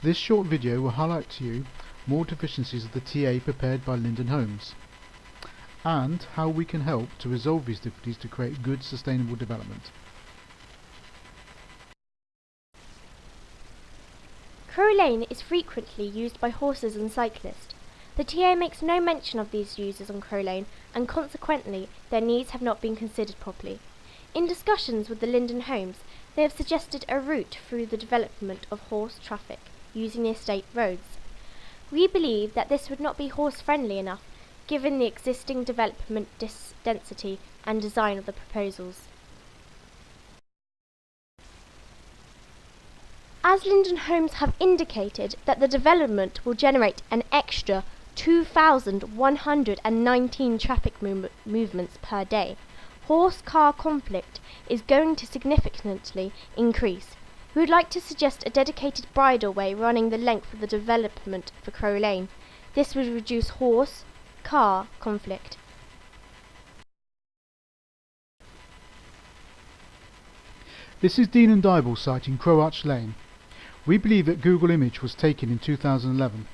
This short video will highlight to you more deficiencies of the TA prepared by Linden Homes and how we can help to resolve these difficulties to create good sustainable development. Crow Lane is frequently used by horses and cyclists. The TA makes no mention of these users on Crow Lane and consequently their needs have not been considered properly. In discussions with the Linden Homes, they have suggested a route through the development of horse traffic using the estate roads. We believe that this would not be horse friendly enough given the existing development density and design of the proposals. As Linden Homes have indicated that the development will generate an extra 2,119 traffic movements per day, horse-car conflict is going to significantly increase. We would like to suggest a dedicated bridleway running the length of the development for Crow Lane. This would reduce horse-car conflict. This is Dean and Dyble's site in Crow Arch Lane. We believe that Google image was taken in 2011.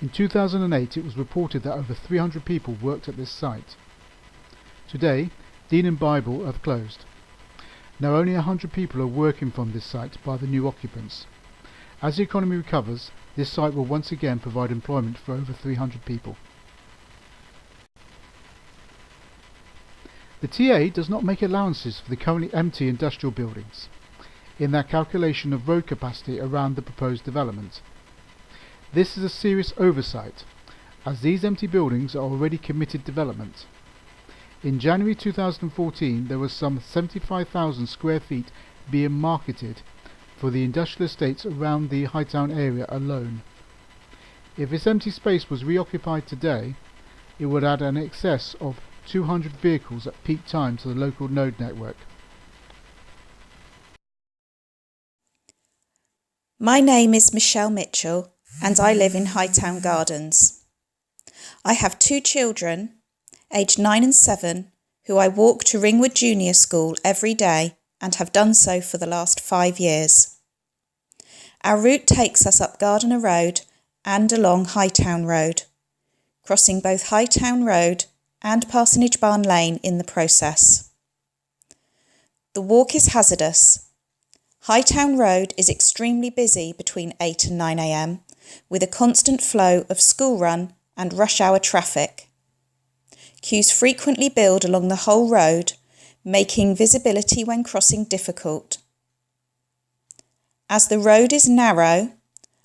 In 2008 it was reported that over 300 people worked at this site. Today, Dean and Bible have closed. Now only 100 people are working from this site by the new occupants. As the economy recovers, this site will once again provide employment for over 300 people. The TA does not make allowances for the currently empty industrial buildings in their calculation of road capacity around the proposed development. This is a serious oversight, as these empty buildings are already committed development. In January 2014 there was some 75,000 square feet being marketed for the industrial estates around the Hightown area alone. If this empty space was reoccupied today, it would add an excess of 200 vehicles at peak time to the local node network. My name is Michelle Mitchell and I live in Hightown Gardens. I have 2 children, aged 9 and 7, who I walk to Ringwood Junior School every day and have done so for the last 5 years. Our route takes us up Gardiner Road and along Hightown Road, crossing both Hightown Road and Parsonage Barn Lane in the process. The walk is hazardous. Hightown Road is extremely busy between 8 and 9 am, with a constant flow of school run and rush hour traffic. Queues frequently build along the whole road, making visibility when crossing difficult. As the road is narrow,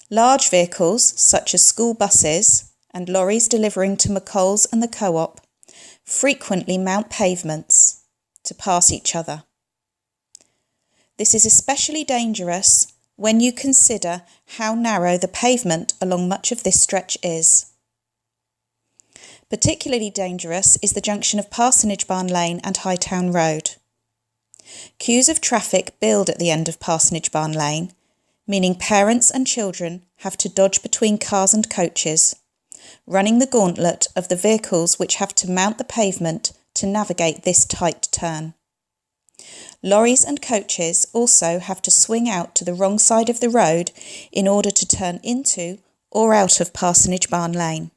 large vehicles such as school buses and lorries delivering to McColl's and the Co-op frequently mount pavements to pass each other. This is especially dangerous when you consider how narrow the pavement along much of this stretch is. Particularly dangerous is the junction of Parsonage Barn Lane and Hightown Road. Queues of traffic build at the end of Parsonage Barn Lane, meaning parents and children have to dodge between cars and coaches, running the gauntlet of the vehicles which have to mount the pavement to navigate this tight turn. Lorries and coaches also have to swing out to the wrong side of the road in order to turn into or out of Parsonage Barn Lane.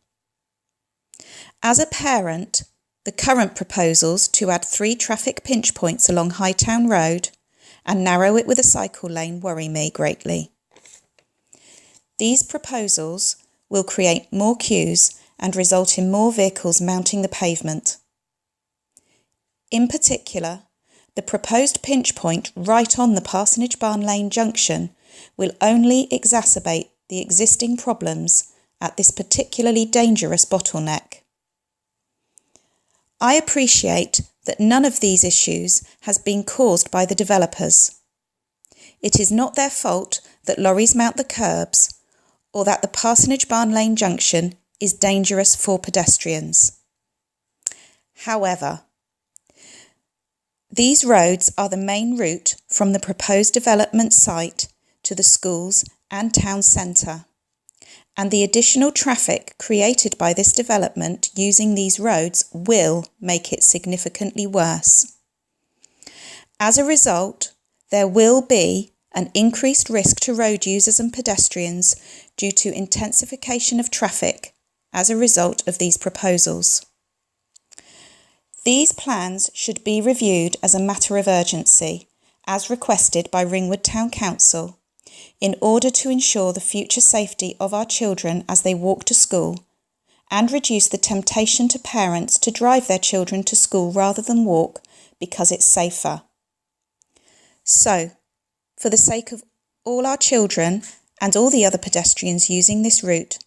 As a parent, the current proposals to add 3 traffic pinch points along Hightown Road and narrow it with a cycle lane worry me greatly. These proposals will create more queues and result in more vehicles mounting the pavement. In particular, the proposed pinch point right on the Parsonage Barn Lane junction will only exacerbate the existing problems at this particularly dangerous bottleneck. I appreciate that none of these issues has been caused by the developers. It is not their fault that lorries mount the curbs or that the Parsonage Barn Lane junction is dangerous for pedestrians. However, these roads are the main route from the proposed development site to the schools and town centre, and the additional traffic created by this development using these roads will make it significantly worse. As a result, there will be an increased risk to road users and pedestrians due to intensification of traffic as a result of these proposals. These plans should be reviewed as a matter of urgency, as requested by Ringwood Town Council, in order to ensure the future safety of our children as they walk to school and reduce the temptation to parents to drive their children to school rather than walk because it's safer. So, for the sake of all our children and all the other pedestrians using this route,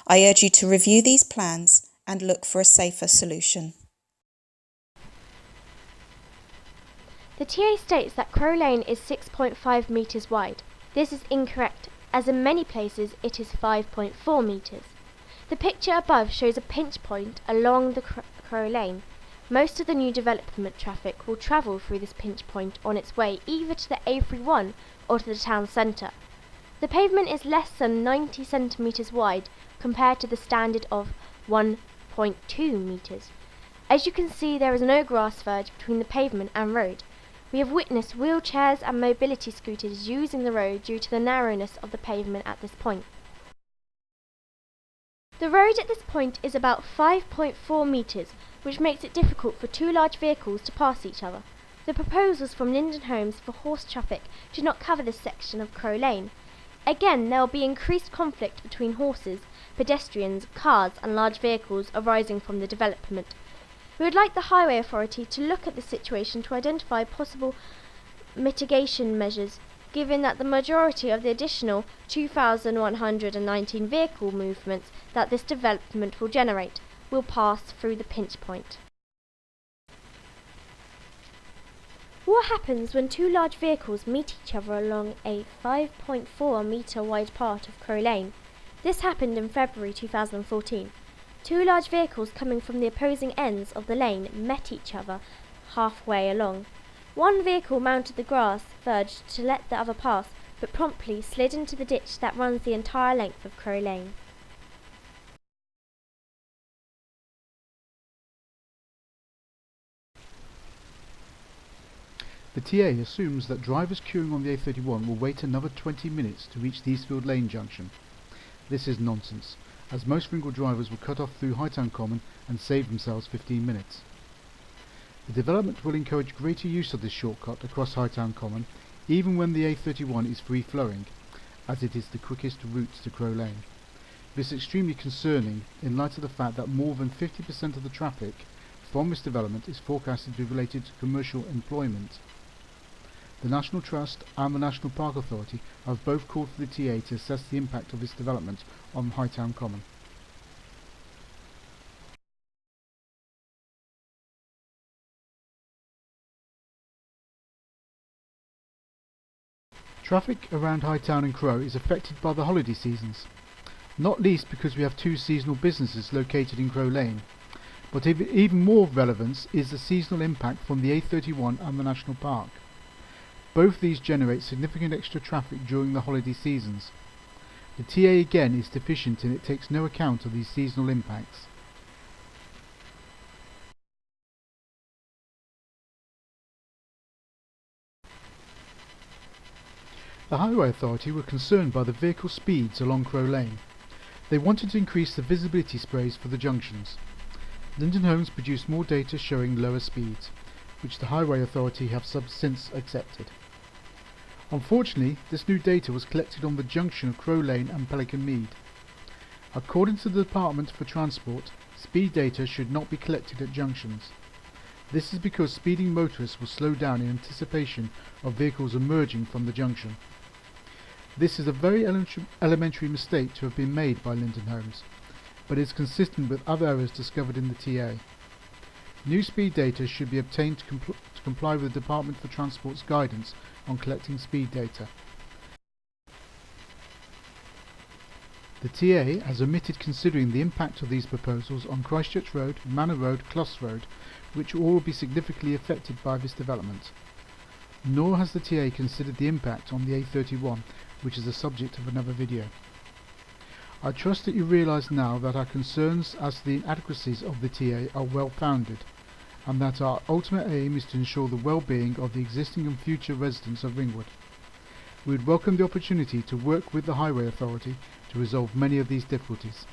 I urge you to review these plans and look for a safer solution. The TA states that Crow Lane is 6.5 metres wide. This is incorrect, as in many places it is 5.4 metres. The picture above shows a pinch point along the Crow Lane. Most of the new development traffic will travel through this pinch point on its way either to the A31 or to the town centre. The pavement is less than 90 centimetres wide compared to the standard of 1.2 metres. As you can see, there is no grass verge between the pavement and road. We have witnessed wheelchairs and mobility scooters using the road due to the narrowness of the pavement at this point. The road at this point is about 5.4 metres, which makes it difficult for two large vehicles to pass each other. The proposals from Linden Homes for horse traffic do not cover this section of Crow Lane. Again, there will be increased conflict between horses, pedestrians, cars and large vehicles arising from the development. We would like the Highway Authority to look at the situation to identify possible mitigation measures, given that the majority of the additional 2,119 vehicle movements that this development will generate will pass through the pinch point. What happens when two large vehicles meet each other along a 5.4 metre wide part of Crow Lane? This happened in February 2014. Two large vehicles coming from the opposing ends of the lane met each other halfway along. One vehicle mounted the grass verge to let the other pass, but promptly slid into the ditch that runs the entire length of Crow Lane. The TA assumes that drivers queuing on the A31 will wait another 20 minutes to reach the Eastfield Lane junction. This is nonsense, as most Ringwood drivers will cut off through Hightown Common and save themselves 15 minutes. The development will encourage greater use of this shortcut across Hightown Common, even when the A31 is free-flowing, as it is the quickest route to Crow Lane. This is extremely concerning in light of the fact that more than 50% of the traffic from this development is forecasted to be related to commercial employment. The National Trust and the National Park Authority have both called for the TA to assess the impact of this development on Hightown Common. Traffic around Hightown and Crow is affected by the holiday seasons, not least because we have two seasonal businesses located in Crow Lane, but even more relevance is the seasonal impact from the A31 and the National Park. Both these generate significant extra traffic during the holiday seasons. The TA again is deficient and it takes no account of these seasonal impacts. The Highway Authority were concerned by the vehicle speeds along Crow Lane. They wanted to increase the visibility sprays for the junctions. Linden Homes produced more data showing lower speeds, which the Highway Authority have since accepted. Unfortunately, this new data was collected on the junction of Crow Lane and Pelican Mead. According to the Department for Transport, speed data should not be collected at junctions. This is because speeding motorists will slow down in anticipation of vehicles emerging from the junction. This is a very elementary mistake to have been made by Linden Homes, but is consistent with other errors discovered in the TA. New speed data should be obtained to comply with the Department for Transport's guidance on collecting speed data. The TA has omitted considering the impact of these proposals on Christchurch Road, Manor Road, Closs Road, which will all be significantly affected by this development. Nor has the TA considered the impact on the A31, which is the subject of another video. I trust that you realise now that our concerns as to the inadequacies of the TA are well founded, and that our ultimate aim is to ensure the well-being of the existing and future residents of Ringwood. We would welcome the opportunity to work with the Highway Authority to resolve many of these difficulties.